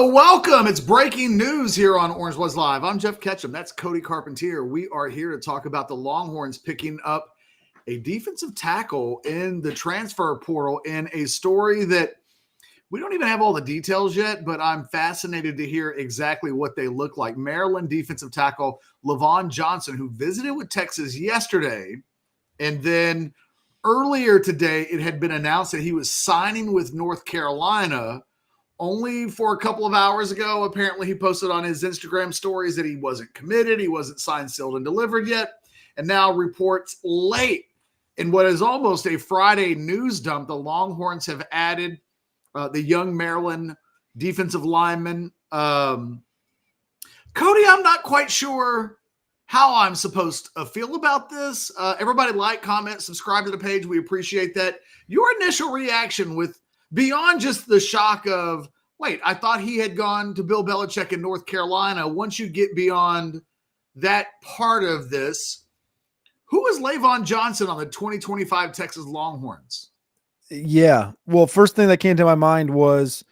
Welcome. It's breaking news here on Orange Was Live. I'm Jeff Ketchum. That's Cody Carpentier. We are here to talk about the Longhorns picking up a defensive tackle in the transfer portal in a story that we don't even have all the details yet, but I'm fascinated to hear exactly what they look like. Maryland defensive tackle Levon Johnson, who visited with Texas yesterday, and then earlier today it had been announced that he was signing with North Carolina. Only for a couple of hours ago, apparently he posted on his Instagram stories that he wasn't committed, he wasn't signed, sealed, and delivered yet. And now reports late in what is almost a Friday news dump, the Longhorns have added the young Maryland defensive lineman. Cody, I'm not quite sure how I'm supposed to feel about this. Everybody like, comment, subscribe to the page. We appreciate that. Your initial reaction with beyond just the shock of, wait, I thought he had gone to Bill Belichick in North Carolina. Once you get beyond that part of this, who is Levon Johnson on the 2025 Texas Longhorns? Yeah. Well, first thing that came to my mind was,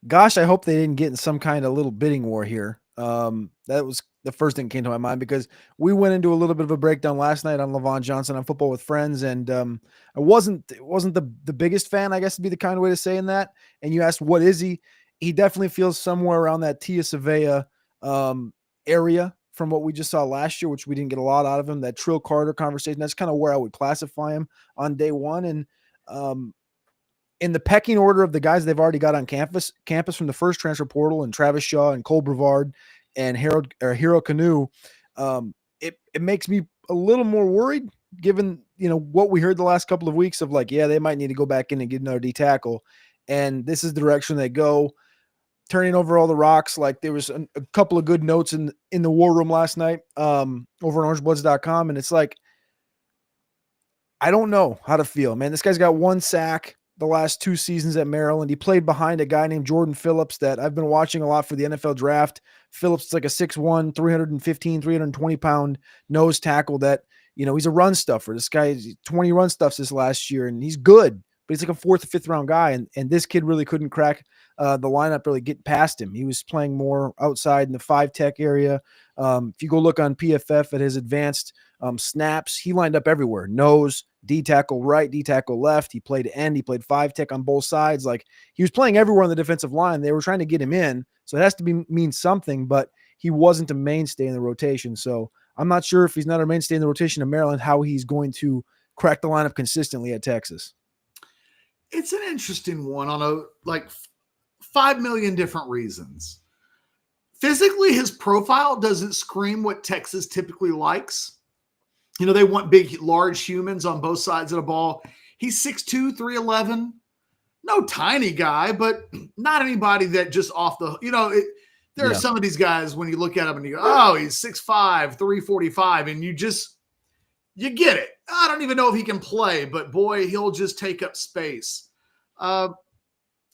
gosh, I hope they didn't get in some kind of little bidding war here. That was the first thing that came to my mind because we went into a little bit of a breakdown last night on Levon Johnson on Football with Friends, and I wasn't the biggest fan, I guess, would be the kind of way to saying that. And you asked, what is he? He definitely feels somewhere around that Tia Savea area from what we just saw last year, which we didn't get a lot out of him. That Trill Carter conversation, that's kind of where I would classify him on day one. And in the pecking order of the guys they've already got on campus from the first transfer portal, and Travis Shaw and Cole Brevard and Hero Canoe, it makes me a little more worried given, what we heard the last couple of weeks of like, yeah, they might need to go back in and get another D tackle. And this is the direction they go, turning over all the rocks. Like there was a couple of good notes in the war room last night over on orangebloods.com. And it's like, I don't know how to feel, man. This guy's got one sack the last 2 seasons at Maryland. He played behind a guy named Jordan Phillips that I've been watching a lot for the NFL draft. Phillips is like a 6'1", 315, 320-pound nose tackle that, he's a run stuffer. This guy is 20 run stuffs this last year, and he's good, but he's like a 4th or 5th round guy. And this kid really couldn't crack the lineup, really get past him. He was playing more outside in the 5-tech area. If you go look on PFF at his advanced snaps, he lined up everywhere. Nose, D tackle right, D tackle left. He played end. He played 5-tech on both sides. Like he was playing everywhere on the defensive line. They were trying to get him in, so it has to mean something. But he wasn't a mainstay in the rotation. So I'm not sure if he's not a mainstay in the rotation of Maryland, how he's going to crack the lineup consistently at Texas. It's an interesting one on 5 million different reasons. Physically, his profile doesn't scream what Texas typically likes. They want big, large humans on both sides of the ball. He's 6'2", 311. No tiny guy, but not anybody that just off the, there are some of these guys when you look at him and you go, oh, he's 6'5", 345. And you get it. I don't even know if he can play, but boy, he'll just take up space.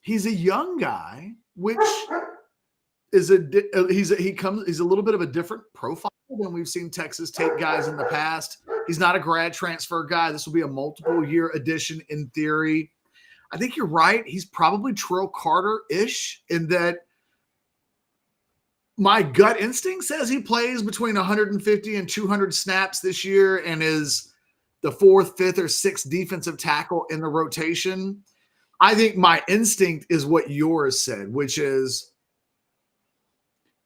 He's a young guy, which is he's a little bit of a different profile than we've seen Texas take guys in the past. He's not a grad transfer guy. This will be a multiple year addition in theory. I think you're right. He's probably Trill Carter-ish in that my gut instinct says he plays between 150 and 200 snaps this year and is the 4th, 5th, or 6th defensive tackle in the rotation. I think my instinct is what yours said, which is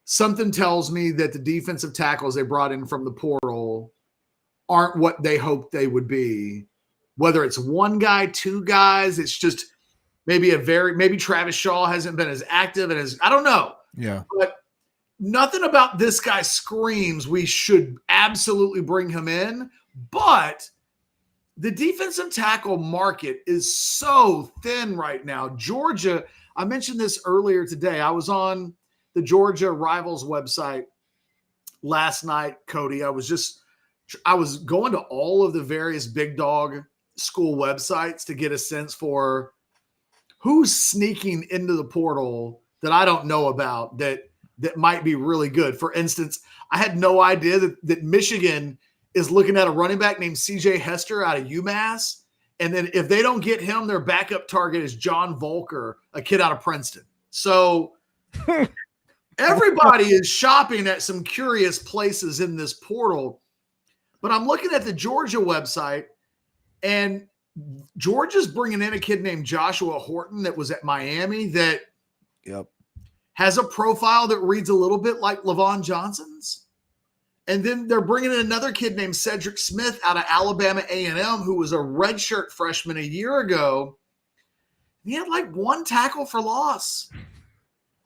something tells me that the defensive tackles they brought in from the portal aren't what they hoped they would be. Whether it's one guy, 2 guys, it's just maybe Travis Shaw hasn't been as active and I don't know. Yeah. But nothing about this guy screams we should absolutely bring him in. But the defensive tackle market is so thin right now. Georgia, I mentioned this earlier today. I was on the Georgia Rivals website last night, Cody. I was going to all of the various big dog school websites to get a sense for who's sneaking into the portal that I don't know about that might be really good. For instance, I had no idea that Michigan is looking at a running back named CJ Hester out of UMass. And then if they don't get him, their backup target is John Volker, a kid out of Princeton. So Everybody is shopping at some curious places in this portal, but I'm looking at the Georgia website, and Georgia's bringing in a kid named Joshua Horton that was at Miami that has a profile that reads a little bit like Lavon Johnson's. And then they're bringing in another kid named Cedric Smith out of Alabama A&M, who was a redshirt freshman a year ago. He had like one tackle for loss.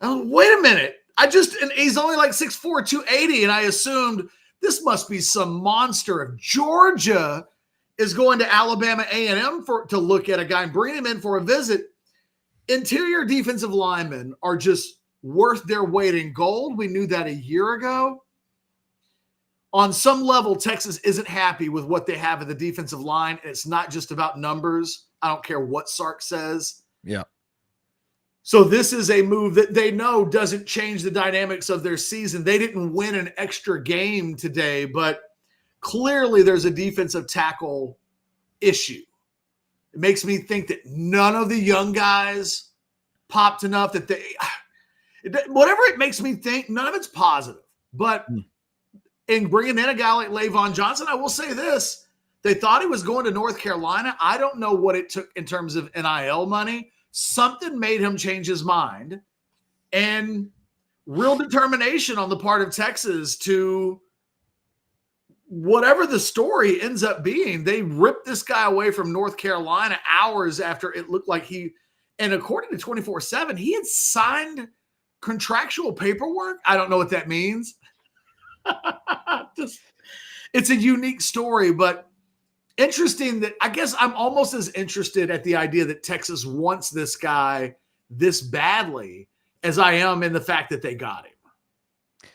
Wait a minute. And he's only like 6'4", 280, and I assumed this must be some monster. If Georgia is going to Alabama A&M to look at a guy and bring him in for a visit, interior defensive linemen are just worth their weight in gold. We knew that a year ago. On some level, Texas isn't happy with what they have at the defensive line, and it's not just about numbers. I don't care what Sark says. Yeah. So this is a move that they know doesn't change the dynamics of their season. They didn't win an extra game today, but clearly there's a defensive tackle issue. It makes me think that none of the young guys popped enough that whatever it makes me think, none of it's positive. But in bringing in a guy like Lavon Johnson, I will say this. They thought he was going to North Carolina. I don't know what it took in terms of NIL money. Something made him change his mind, and real determination on the part of Texas to whatever the story ends up being. They ripped this guy away from North Carolina hours after it looked like and according to 24/7, he had signed contractual paperwork. I don't know what that means. It's a unique story, but interesting that I guess I'm almost as interested at the idea that Texas wants this guy this badly as I am in the fact that they got him. I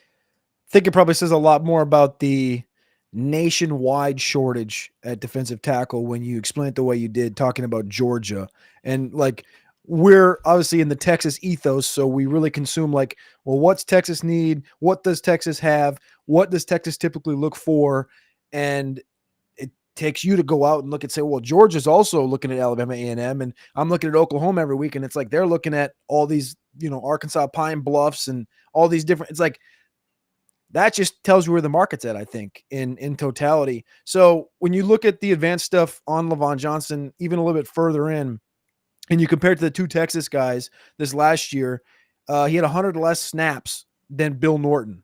think it probably says a lot more about the nationwide shortage at defensive tackle when you explain it the way you did, talking about Georgia. And like, we're obviously in the Texas ethos, so we really consume like, well, what's Texas need? What does Texas have? What does Texas typically look for? And it takes you to go out and look and say, well, Georgia's also looking at Alabama A&M, and I'm looking at Oklahoma every week, and it's like they're looking at all these, Arkansas Pine Bluffs and all these different. It's like that just tells you where the market's at, I think, in totality. So when you look at the advanced stuff on Lavon Johnson, even a little bit further in, and you compare it to the two Texas guys this last year, he had 100 less snaps than Bill Norton.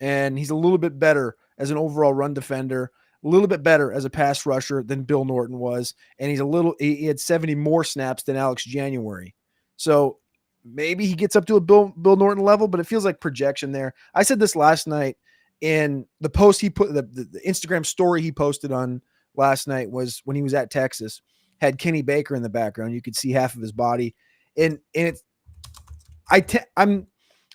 And he's a little bit better as an overall run defender, a little bit better as a pass rusher than Bill Norton was. And he had 70 more snaps than Alex January. So maybe he gets up to a Bill Norton level, but it feels like projection there. I said this last night in the post he put, the Instagram story he posted on last night was when he was at Texas, had Kenny Baker in the background. You could see half of his body. And it's, I don't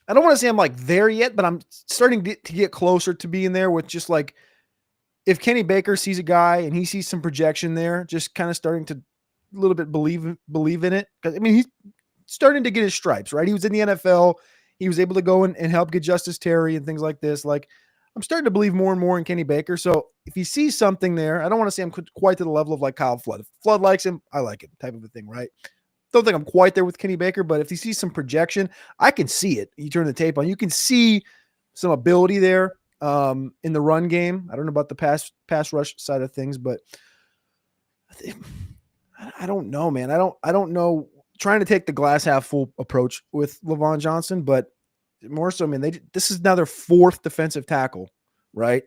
want to say I'm like there yet, but I'm starting to get closer to being there with just like, if Kenny Baker sees a guy and he sees some projection there, just kind of starting to a little bit believe in it. Cause I mean, he's starting to get his stripes, right? He was in the NFL. He was able to go and help get Justice Terry and things like this. Like, I'm starting to believe more and more in Kenny Baker. So if he sees something there, I don't want to say I'm quite to the level of like Kyle Flood. If Flood likes him, I like him, type of a thing, right? Don't think I'm quite there with Kenny Baker, but if he sees some projection, I can see it. You turn the tape on, you can see some ability there in the run game. I don't know about the pass rush side of things, but I don't know, man. I don't know. Trying to take the glass half full approach with Lavon Johnson, but more so, I mean, this is now their fourth defensive tackle, right?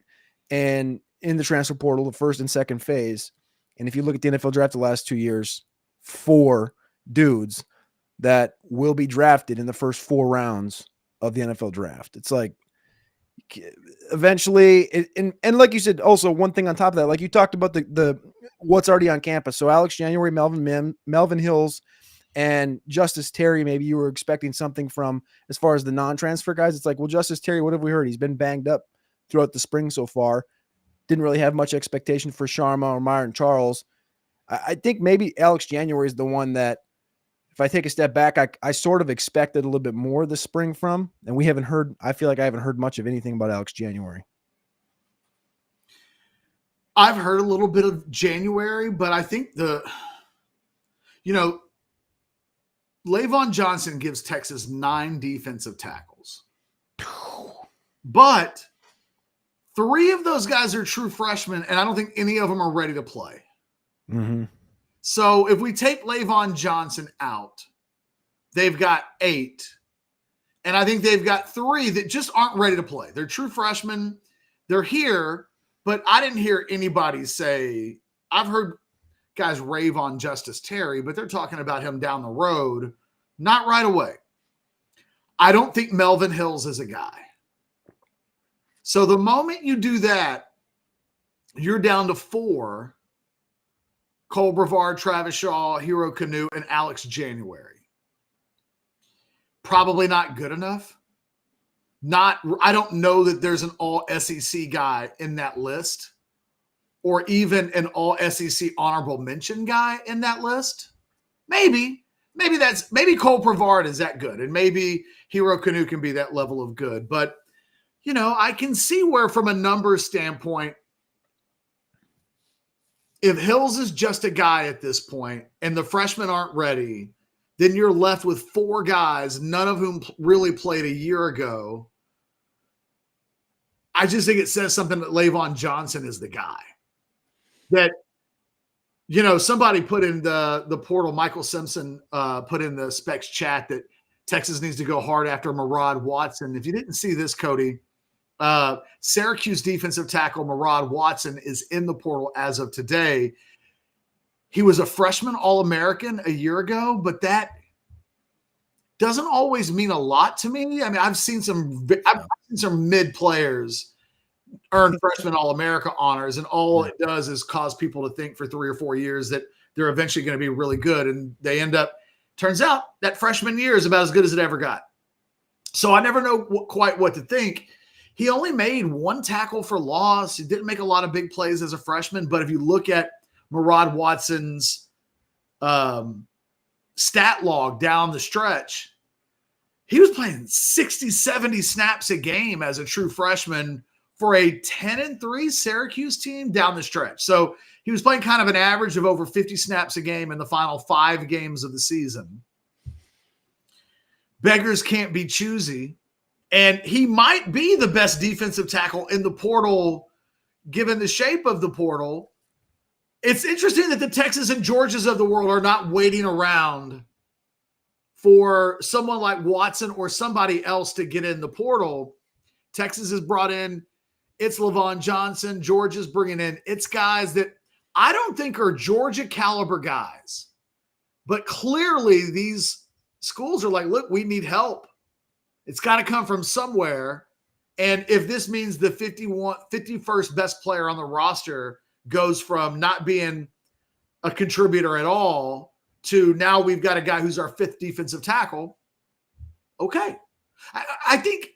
And in the transfer portal, the first and second phase. And if you look at the NFL draft the last 2 years, 4 dudes that will be drafted in the first 4 rounds of the NFL draft. It's like eventually, and like you said, also one thing on top of that, like you talked about the what's already on campus. So Alex January, Melvin Hills, and Justice Terry, maybe you were expecting something from as far as the non-transfer guys. It's like, well, Justice Terry, what have we heard? He's been banged up throughout the spring so far. Didn't really have much expectation for Sharma or Myron Charles. I think maybe Alex January is the one that, if I take a step back, I sort of expected a little bit more this spring from, and I feel like I haven't heard much of anything about Alex January. I've heard a little bit of January, but I think La'Von Johnson gives Texas 9 defensive tackles. But 3 of those guys are true freshmen, and I don't think any of them are ready to play. Mm-hmm. So if we take La'Von Johnson out, they've got 8. And I think they've got 3 that just aren't ready to play. They're true freshmen. They're here, but I didn't hear anybody say, I've heard guys rave on Justice Terry, but they're talking about him down the road, not right away. I don't think Melvin Hills is a guy. So the moment you do that, you're down to 4: Cole Brevard, Travis Shaw, Hero Canoe, and Alex January. Probably not good enough. I don't know that there's an all SEC guy in that list, or even an all SEC honorable mention guy in that list. Maybe Cole Brevard is that good, and maybe Hero Canoe can be that level of good. But, I can see where from a numbers standpoint, if Hills is just a guy at this point and the freshmen aren't ready, then you're left with 4 guys, none of whom really played a year ago. I just think it says something that La'Von Johnson is the guy. That, somebody put in the portal, Michael Simpson put in the Specs chat that Texas needs to go hard after Murad Watson. If you didn't see this, Cody, Syracuse defensive tackle Murad Watson is in the portal as of today. He was a freshman All-American a year ago, but that doesn't always mean a lot to me. I mean, I've seen some mid players earn freshman All-America honors, and all it does is cause people to think for 3 or 4 years that they're eventually going to be really good, and they end up. Turns out that freshman year is about as good as it ever got. So I never know quite what to think. He only made 1 tackle for loss. He didn't make a lot of big plays as a freshman, but if you look at Murad Watson's stat log down the stretch, he was playing 60, 70 snaps a game as a true freshman for a 10-3 Syracuse team down the stretch. So he was playing kind of an average of over 50 snaps a game in the final 5 games of the season. Beggars can't be choosy. And he might be the best defensive tackle in the portal, given the shape of the portal. It's interesting that the Texas and Georgias of the world are not waiting around for someone like Watson or somebody else to get in the portal. Texas has brought in its La'Von Johnson. Georgia's bringing in its guys that I don't think are Georgia caliber guys. But clearly these schools are like, look, we need help. It's got to come from somewhere. And if this means the 51st best player on the roster goes from not being a contributor at all to now we've got a guy who's our 5th defensive tackle, okay. I think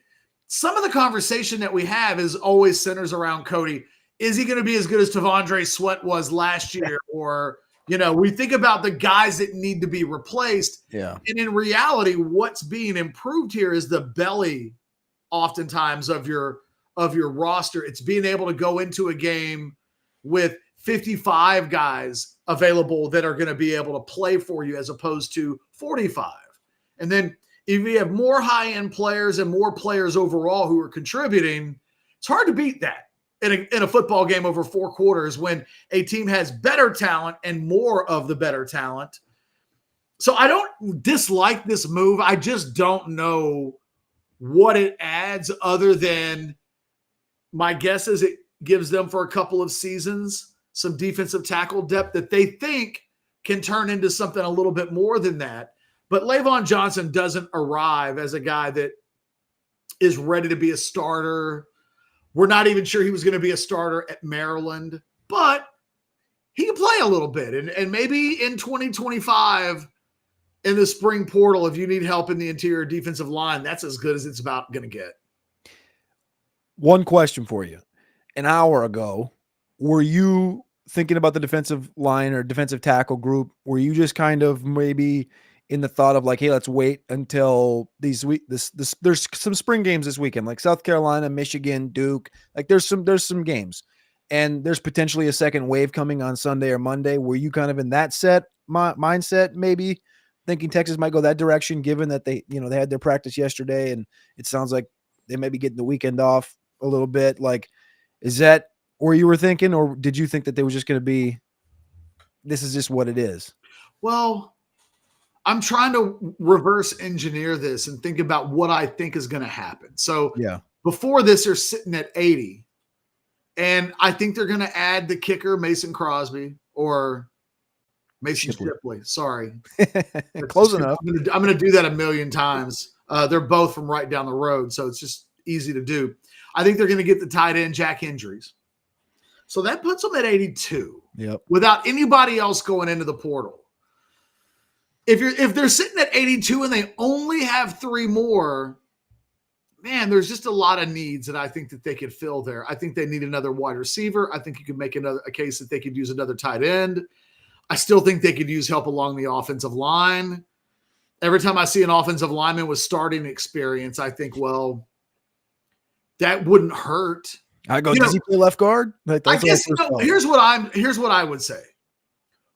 some of the conversation that we have is always centers around Cody. Is he going to be as good as Tavondre Sweat was last year? Or, we think about the guys that need to be replaced. Yeah. And in reality, what's being improved here is the belly oftentimes of your roster. It's being able to go into a game with 55 guys available that are going to be able to play for you as opposed to 45. And then if you have more high-end players and more players overall who are contributing, it's hard to beat that in a football game over 4 quarters when a team has better talent and more of the better talent. So I don't dislike this move. I just don't know what it adds other than my guess is it gives them for a couple of seasons some defensive tackle depth that they think can turn into something a little bit more than that. But La'Von Johnson doesn't arrive as a guy that is ready to be a starter. We're not even sure he was going to be a starter at Maryland, but he can play a little bit. And maybe in 2025 in the spring portal, if you need help in the interior defensive line, that's as good as it's about going to get. One question for you. An hour ago, were you thinking about the defensive line or defensive tackle group? Were you just kind of maybe in the thought of like, hey, let's wait until there's some spring games this weekend, like South Carolina, Michigan, Duke, like there's some games and there's potentially a second wave coming on Sunday or Monday. Were you kind of in that mindset maybe thinking Texas might go that direction, given that they had their practice yesterday, and it sounds like they may be getting the weekend off a little bit. Like, is that where you were thinking, or did you think that they were just going to be, this is just what it is? Well, I'm trying to reverse engineer this and think about what I think is going to happen. So Yeah. before this, they're sitting at 80. And I think they're going to add the kicker, Mason Crosby, or Mason Shipley. Sorry. Close enough. I'm going to do that a million times. They're both from right down the road, so it's just easy to do. I think they're going to get the tight end, Jack Hendries. So that puts them at 82. Yep. Without anybody else going into the portal. If they're sitting at 82 and they only have 3 more, man, there's just a lot of needs that I think that they could fill there. I think they need another wide receiver. I think you could make a case that they could use another tight end. I still think they could use help along the offensive line. Every time I see an offensive lineman with starting experience, I think, well, that wouldn't hurt. I go, does he play left guard? Like, I guess here's what I would say.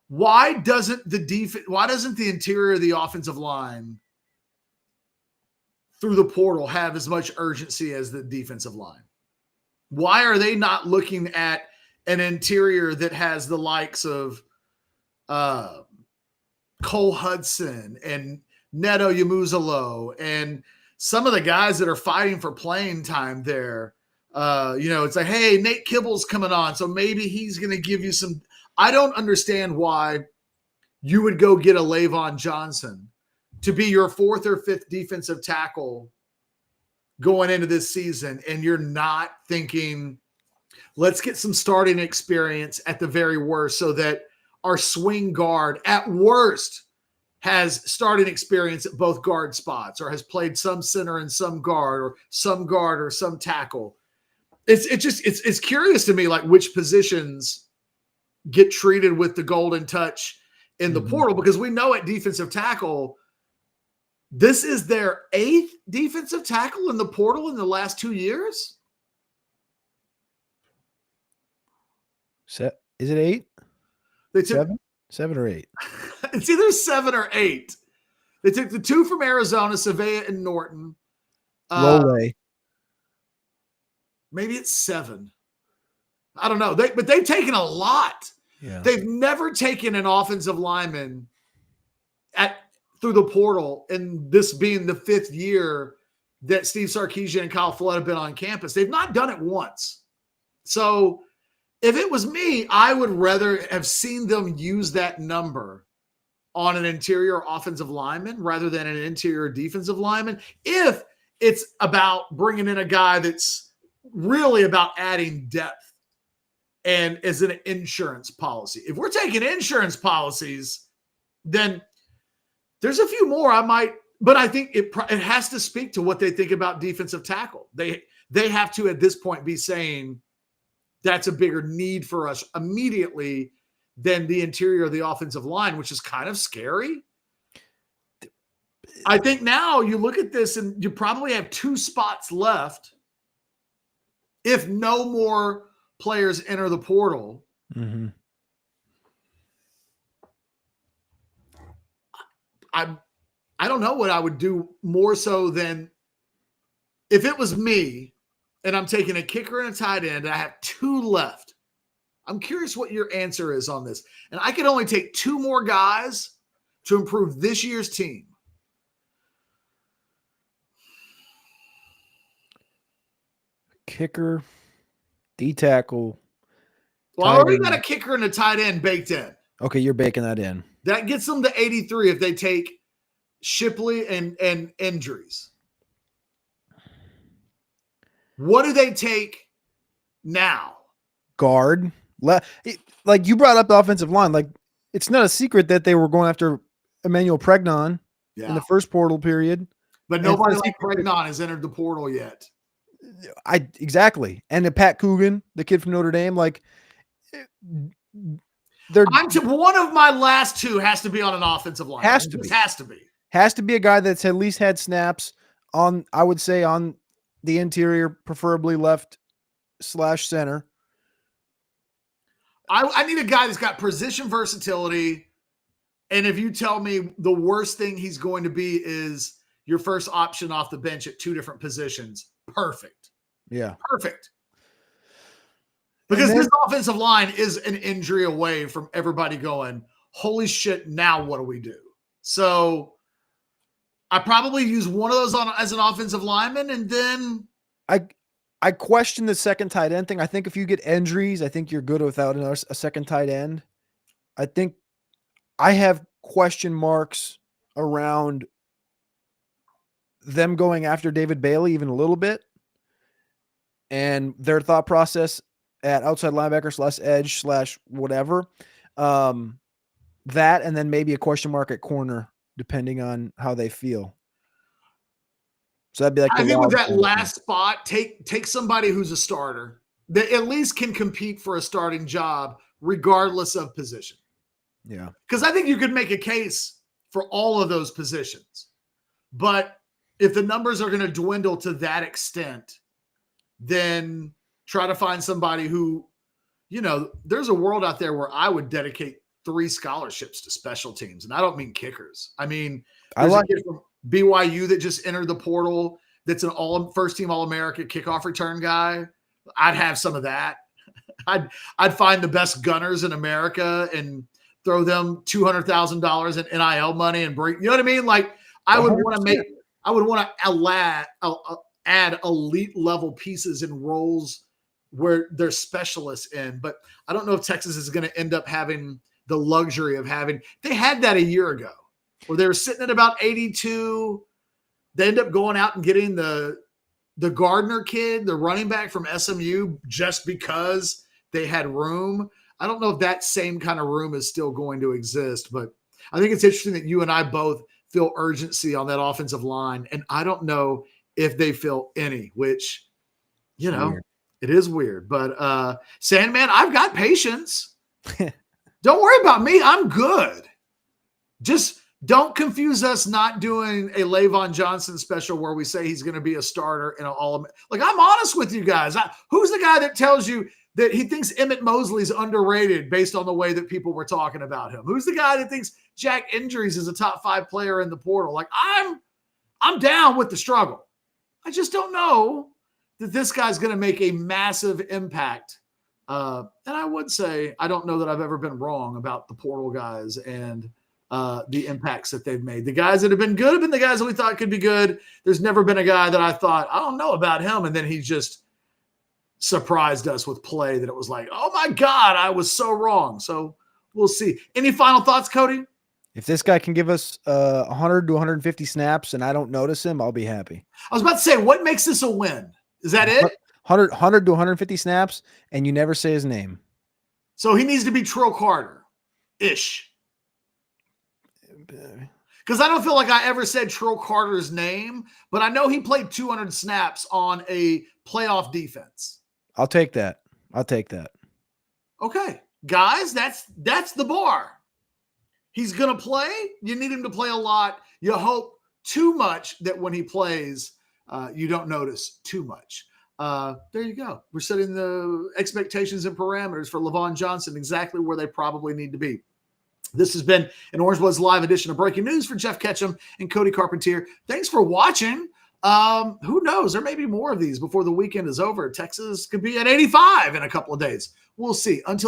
Why doesn't the interior of the offensive line through the portal have as much urgency as the defensive line? Why are they not looking at an interior that has the likes of Cole Hudson and Neto Yamuzalo and some of the guys that are fighting for playing time there? It's like, hey, Nate Kibble's coming on, so maybe he's going to give you some. I don't understand why you would go get a Lavon Johnson to be your 4th or 5th defensive tackle going into this season, and you're not thinking, let's get some starting experience at the very worst so that our swing guard at worst has starting experience at both guard spots or has played some center and some guard or some tackle. It's curious to me, like, which positions get treated with the golden touch in the portal, because we know at defensive tackle, this is their 8th defensive tackle in the portal in the last 2 years. Is it 8? They took 7 or 8. It's either 7 or 8. They took the 2 from Arizona, Savea and Norton. Lole. Maybe it's 7. I don't know. But they've taken a lot. Yeah. They've never taken an offensive lineman through the portal, and this being the 5th year that Steve Sarkisian and Kyle Flood have been on campus. They've not done it once. So if it was me, I would rather have seen them use that number on an interior offensive lineman rather than an interior defensive lineman, if it's about bringing in a guy that's really about adding depth and is an insurance policy. If we're taking insurance policies, then there's a few more I might, but I think it has to speak to what they think about defensive tackle. They have to, at this point, be saying that's a bigger need for us immediately than the interior of the offensive line, which is kind of scary. I think now you look at this and you probably have 2 spots left if no more players enter the portal. Mm-hmm. I don't know what I would do more so than if it was me and I'm taking a kicker and a tight end and I have 2 left. I'm curious what your answer is on this. And I could only take 2 more guys to improve this year's team. Kicker, D-tackle. Well, I already got a kicker and a tight end baked in. Okay, you're baking that in. That gets them to 83 if they take Shipley and injuries. What do they take now? Guard. Like you brought up the offensive line. Like, it's not a secret that they were going after Emmanuel Pregnon in the first portal period. But nobody like Pregnon has entered the portal yet. Exactly. And then Pat Coogan, the kid from Notre Dame, like one of my last 2 has to be on an offensive line. Has to be a guy that's at least had snaps on, I would say, on the interior, preferably left/center. I need a guy that's got position versatility And if you tell me the worst thing he's going to be is your first option off the bench at 2 different positions, perfect. Yeah. Perfect. Because this offensive line is an injury away from everybody going, holy shit, now what do we do? So I probably use one of those as an offensive lineman, and then I question the second tight end thing. I think if you get injuries, I think you're good without a second tight end. I think I have question marks around them going after David Bailey even a little bit, and their thought process at outside linebacker / edge / whatever. That, and then maybe a question mark at corner, depending on how they feel. So that'd be like I think with that last spot, take somebody who's a starter that at least can compete for a starting job regardless of position. Yeah. Because I think you could make a case for all of those positions. But if the numbers are going to dwindle to that extent, then try to find somebody who, there's a world out there where I would dedicate 3 scholarships to special teams. And I don't mean kickers. I mean, there's a kid from BYU that just entered the portal that's an first-team All-America kickoff return guy. I'd have some of that. I'd find the best gunners in America and throw them $200,000 in NIL money and bring, you know what I mean? Like I would want to add elite level pieces and roles where they're specialists in, but I don't know if Texas is going to end up having the luxury of they had that a year ago where they were sitting at about 82. They end up going out and getting the Gardner kid, the running back from SMU, just because they had room. I don't know if that same kind of room is still going to exist, but I think it's interesting that you and I both feel urgency on that offensive line. And I don't know if they feel any, which, it is weird. But Sandman, I've got patience. Don't worry about me. I'm good. Just don't confuse us not doing a Lavon Johnson special where we say he's going to be a starter in I'm honest with you guys. Who's the guy that tells you that he thinks Emmett Mosley's underrated based on the way that people were talking about him? Who's the guy that thinks Jack Injuries is a top 5 player in the portal? I'm down with the struggle. I just don't know that this guy's going to make a massive impact. And I would say I don't know that I've ever been wrong about the portal guys and the impacts that they've made. The guys that have been good have been the guys that we thought could be good. There's never been a guy that I thought, I don't know about him. And then he just surprised us with play that it was like, oh my God, I was so wrong. So we'll see. Any final thoughts, Cody? If this guy can give us 100 to 150 snaps and I don't notice him, I'll be happy. I was about to say, what makes this a win? Is that it? 100 to 150 snaps and you never say his name. So he needs to be Trill Carter-ish. Because I don't feel like I ever said Trill Carter's name, but I know he played 200 snaps on a playoff defense. I'll take that. Okay. Guys, that's the bar. He's going to play. You need him to play a lot. You hope too much that when he plays, you don't notice too much. There you go. We're setting the expectations and parameters for Lavon Johnson exactly where they probably need to be. This has been an Orange Bloods Live edition of Breaking News for Jeff Ketchum and Cody Carpentier. Thanks for watching. Who knows? There may be more of these before the weekend is over. Texas could be at 85 in a couple of days. We'll see. Until